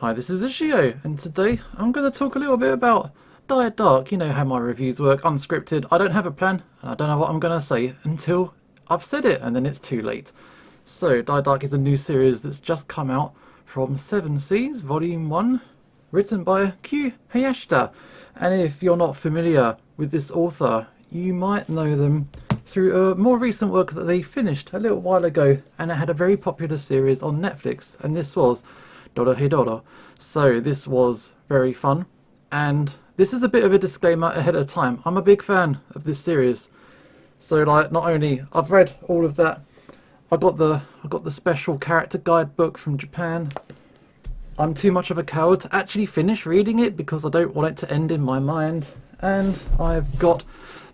Hi, this is Ishio, and today I'm going to talk a little bit about Diet Dark. You know how my reviews work, unscripted. I don't have a plan, and I don't know what I'm going to say until I've said it, and then it's too late. So, Diet Dark is a new series that's just come out from Seven Seas, Volume 1, written by Q Hayashida. And if you're not familiar with this author, you might know them through a more recent work that they finished a little while ago, and it had a very popular series on Netflix, and this was Dorohedoro. So this was very fun, and this is a bit of a disclaimer ahead of time. I'm a big fan of this series, so like not only I've read all of that, I got the special character guide book from Japan. I'm too much of a coward to actually finish reading it because I don't want it to end in my mind, and I've got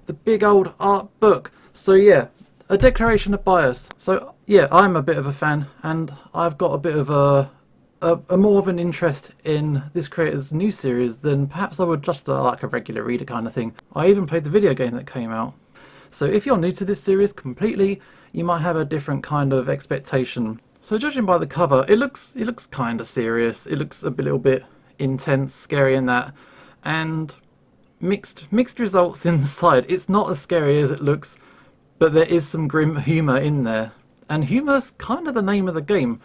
the big old art book. So yeah, a declaration of bias. So yeah, I'm a bit of a fan, and I've got a bit of a more of an interest in this creator's new series than perhaps I would just like a regular reader kind of thing. I even played the video game that came out. So if you're new to this series completely, you might have a different kind of expectation. So judging by the cover, it looks kind of serious. It looks a little bit intense, scary in that, and mixed results inside. It's not as scary as it looks, but there is some grim humour in there, and humour's kind of the name of the game.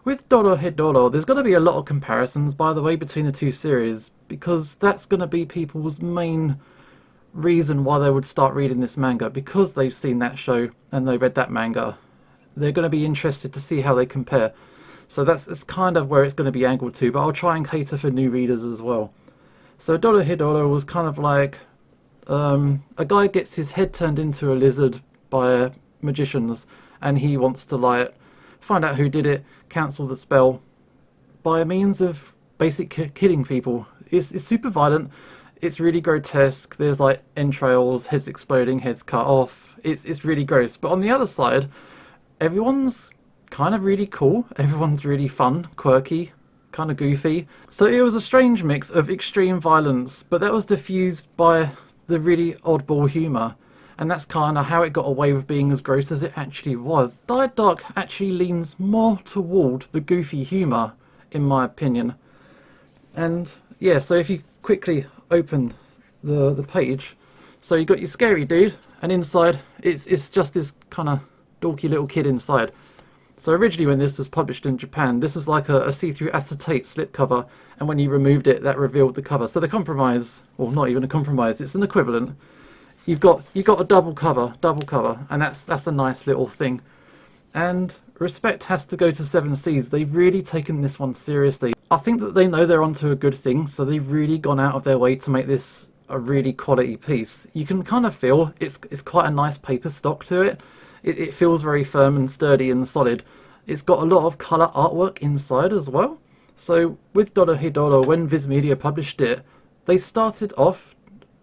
With Dorohedoro, there's going to be a lot of comparisons, by the way, between the two series, because that's going to be people's main reason why they would start reading this manga, because they've seen that show and they read that manga. They're going to be interested to see how they compare. So that's kind of where it's going to be angled to, but I'll try and cater for new readers as well. So Dorohedoro was kind of like a guy gets his head turned into a lizard by magicians, and he wants to like find out who did it, cancel the spell by means of killing people. It's super violent. It's really grotesque. There's like entrails, heads exploding, heads cut off. It's really gross. But on the other side, everyone's kind of really cool. Everyone's really fun, quirky, kind of goofy. So it was a strange mix of extreme violence, but that was diffused by the really oddball humour. And that's kind of how it got away with being as gross as it actually was. Diet Dark actually leans more toward the goofy humour, in my opinion. And yeah, so if you quickly open the page, so you got your scary dude, and inside it's just this kind of dorky little kid inside. So originally when this was published in Japan, this was like a see-through acetate slipcover, and when you removed it, that revealed the cover. So the compromise, or not even a compromise, it's an equivalent. You've got a double cover, and that's a nice little thing. And respect has to go to Seven Seas. They've really taken this one seriously. I think that they know they're onto a good thing, so they've really gone out of their way to make this a really quality piece. You can kind of feel it's quite a nice paper stock to it. It feels very firm and sturdy and solid. It's got a lot of colour artwork inside as well. So with Dorohedoro, when Viz Media published it, they started off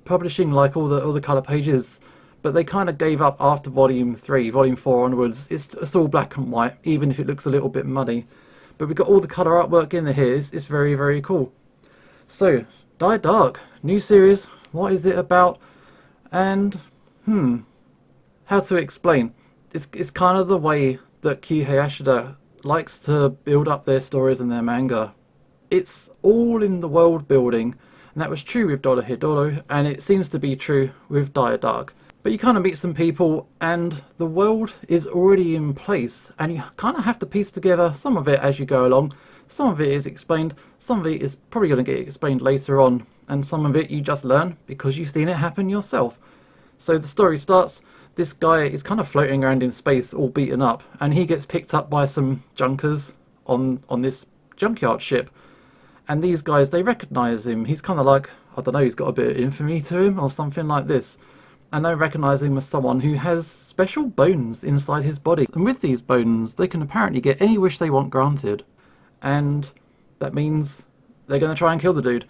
publishing like all the colour pages, but they kind of gave up after volume 3, volume 4 onwards. It's all black and white, even if it looks a little bit muddy. But we've got all the colour artwork in here. It's very, very cool. So, Die Dark, new series. What is it about? And, how to explain? It's kind of the way that Q Hayashida likes to build up their stories and their manga. It's all in the world building, and that was true with Dorohedoro, and it seems to be true with Diet Dark. But you kind of meet some people, and the world is already in place, and you kind of have to piece together some of it as you go along. Some of it is explained, some of it is probably going to get explained later on, and some of it you just learn because you've seen it happen yourself. So the story starts, this guy is kind of floating around in space all beaten up, and he gets picked up by some junkers on this junkyard ship. And these guys, they recognise him. He's kind of like, I don't know, he's got a bit of infamy to him or something like this. And they recognise him as someone who has special bones inside his body. And with these bones, they can apparently get any wish they want granted. And that means they're going to try and kill the dude.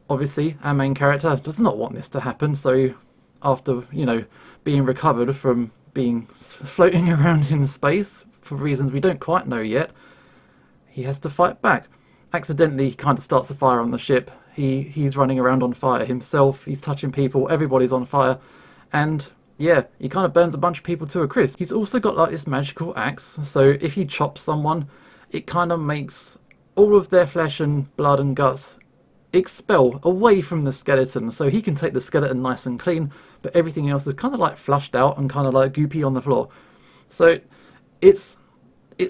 Obviously, our main character does not want this to happen, so after, being recovered from being floating around in space, for reasons we don't quite know yet, he has to fight back. Accidentally, he kind of starts a fire on the ship. He's running around on fire himself. He's touching people. Everybody's on fire. And yeah, he kind of burns a bunch of people to a crisp. He's also got like this magical axe. So if he chops someone, it kind of makes all of their flesh and blood and guts expel away from the skeleton, so he can take the skeleton nice and clean, but everything else is kind of like flushed out and kind of like goopy on the floor. So it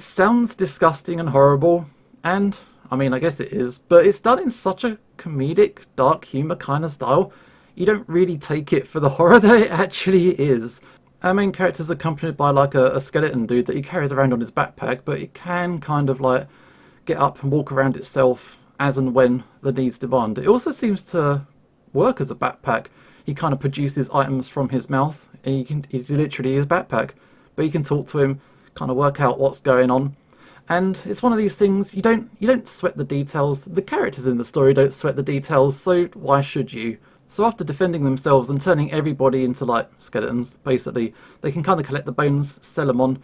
sounds disgusting and horrible, and I mean, I guess it is, but it's done in such a comedic, dark humor kind of style. You don't really take it for the horror that it actually is. Our main character is accompanied by like a skeleton dude that he carries around on his backpack, but it can kind of like get up and walk around itself as and when the needs demand. It also seems to work as a backpack. He kind of produces items from his mouth, and he's literally his backpack. But you can talk to him, kind of work out what's going on. And it's one of these things, you don't sweat the details. The characters in the story don't sweat the details, so why should you? So after defending themselves and turning everybody into like skeletons, basically, they can kind of collect the bones, sell them on,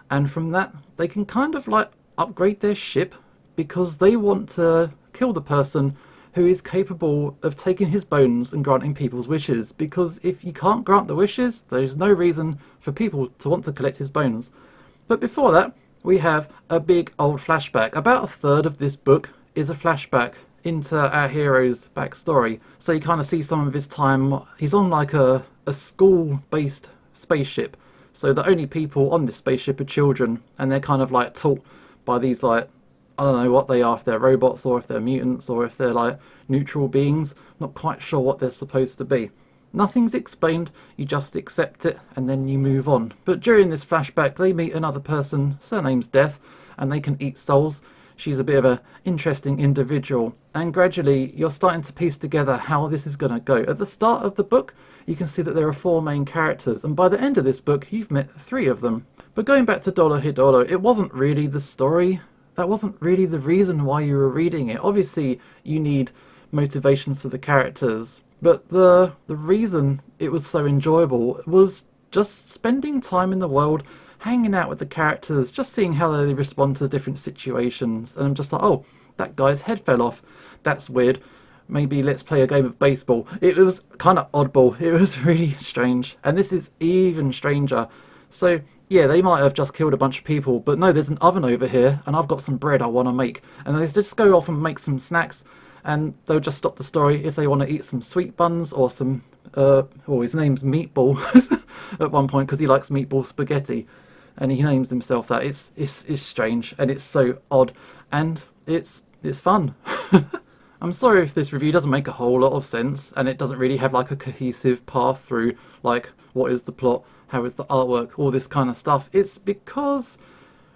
and from that they can kind of like upgrade their ship, because they want to kill the person who is capable of taking his bones and granting people's wishes, because if you can't grant the wishes, there's no reason for people to want to collect his bones. But before that, we have a big old flashback. About a third of this book is a flashback into our hero's backstory. So you kind of see some of his time. He's on like a school-based spaceship. So the only people on this spaceship are children, and they're kind of like taught by these like, I don't know what they are, if they're robots or if they're mutants or if they're like neutral beings. Not quite sure what they're supposed to be. Nothing's explained, you just accept it and then you move on. But during this flashback they meet another person, surname's Death, and they can eat souls. She's a bit of an interesting individual, and gradually you're starting to piece together how this is going to go. At the start of the book you can see that there are 4 main characters, and by the end of this book you've met 3 of them. But going back to Dorohedoro, it wasn't really the story. That wasn't really the reason why you were reading it. Obviously you need motivations for the characters, but the reason it was so enjoyable was just spending time in the world, hanging out with the characters, just seeing how they respond to different situations. And I'm just like, oh, that guy's head fell off. That's weird. Maybe let's play a game of baseball. It was kind of oddball. It was really strange. And this is even stranger. So yeah, they might have just killed a bunch of people, but no, there's an oven over here and I've got some bread I want to make. And they just go off and make some snacks, and they'll just stop the story if they want to eat some sweet buns or some, his name's Meatball at one point because he likes meatball spaghetti, and he names himself that. It's strange, and it's so odd, and it's fun. I'm sorry if this review doesn't make a whole lot of sense, and it doesn't really have like a cohesive path through, like, what is the plot, how is the artwork, all this kind of stuff. It's because,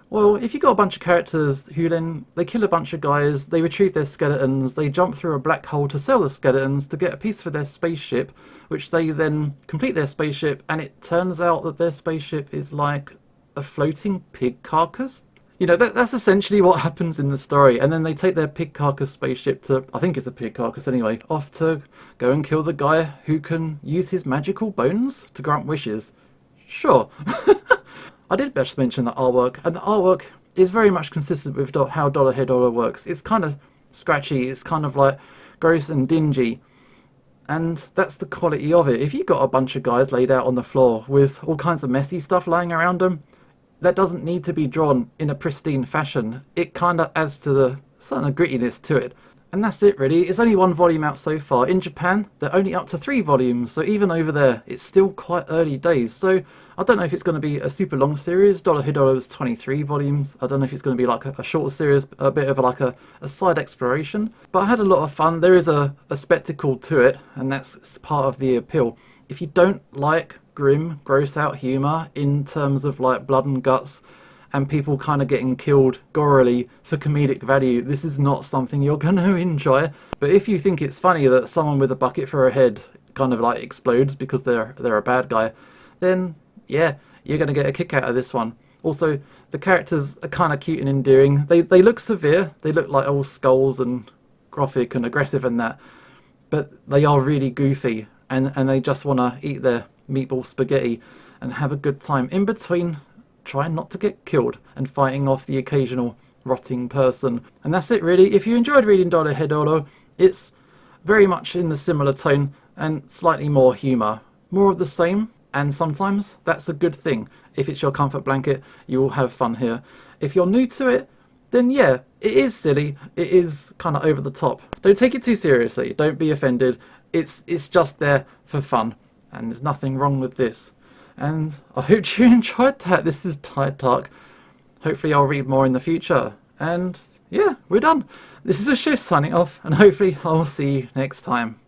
well, if you've got a bunch of characters who then, they kill a bunch of guys, they retrieve their skeletons, they jump through a black hole to sell the skeletons to get a piece for their spaceship, which they then complete their spaceship, and it turns out that their spaceship is like a floating pig carcass. You know, that's essentially what happens in the story. And then they take their pig carcass spaceship to, I think it's a pig carcass anyway, off to go and kill the guy who can use his magical bones to grant wishes. Sure. I did best mention the artwork, and the artwork is very much consistent with how Dorohedoro works. It's kind of scratchy, it's kind of like gross and dingy, and that's the quality of it. If you've got a bunch of guys laid out on the floor with all kinds of messy stuff lying around them, that doesn't need to be drawn in a pristine fashion. It kind of adds to the certain grittiness to it. And that's it really. It's only 1 volume out so far. In Japan, they're only up to 3 volumes, so even over there, it's still quite early days. So I don't know if it's going to be a super long series. Dorohedoro is 23 volumes. I don't know if it's going to be like a shorter series, a bit of like a side exploration. But I had a lot of fun. There is a spectacle to it, and that's part of the appeal. If you don't like grim, gross out humour in terms of like blood and guts and people kind of getting killed gorily for comedic value, this is not something you're going to enjoy. But if you think it's funny that someone with a bucket for a head kind of like explodes because they're a bad guy, then yeah, you're going to get a kick out of this one. Also, the characters are kind of cute and endearing. They look severe. They look like all skulls and graphic and aggressive and that, but they are really goofy, and they just want to eat their meatball spaghetti and have a good time in between trying not to get killed and fighting off the occasional rotting person. And that's it really. If you enjoyed reading Dorohedoro, it's very much in the similar tone and slightly more humour. More of the same, and sometimes that's a good thing. If it's your comfort blanket, you will have fun here. If you're new to it, then yeah, it is silly, it is kind of over the top. Don't take it too seriously, don't be offended. It's just there for fun, and there's nothing wrong with this. And I hope you enjoyed that. This is Diet Dark. Hopefully I'll read more in the future. And yeah, we're done. This is a shift signing off, and hopefully I'll see you next time.